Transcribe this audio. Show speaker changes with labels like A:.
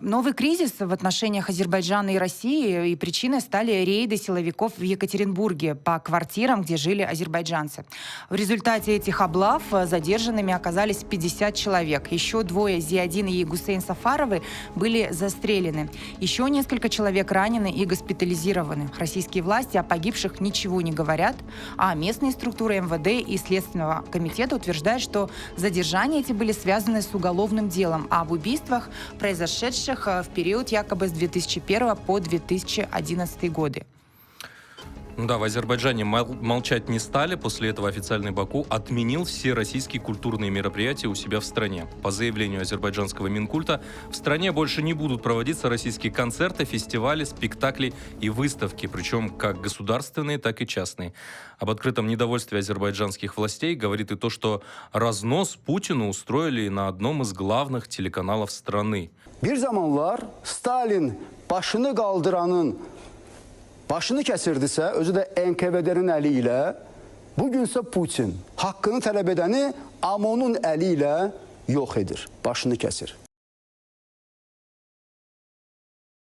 A: Новый кризис в отношениях Азербайджана и России, и причиной стали рейды силовиков в Екатеринбурге по квартирам, где жили азербайджанцы. В результате этих облав задержанными оказались 50 человек. Еще двое, Зиадин и Гусейн Сафаровы, были застрелены. Еще несколько человек ранены и госпитализированы. Российские власти о погибших ничего не говорят, а местные структуры МВД и Следственного комитета утверждают, что задержания эти были связаны с уголовным делом об убийствах, произошедших в период якобы с 2001 по 2011 годы.
B: Да, в Азербайджане молчать не стали. После этого официальный Баку отменил все российские культурные мероприятия у себя в стране. По заявлению азербайджанского Минкульта, в стране больше не будут проводиться российские концерты, фестивали, спектакли и выставки, причем как государственные, так и частные. Об открытом недовольстве азербайджанских властей говорит и то, что разнос Путину устроили на одном из главных телеканалов страны.
C: Bir zamanlar Stalin başını qaldıranın başını kəsirdisə, özü də NKVD-nin əli ilə, bugünsə Putin haqqını tələb edəni AMON-un əli ilə yox edir, başını kəsir.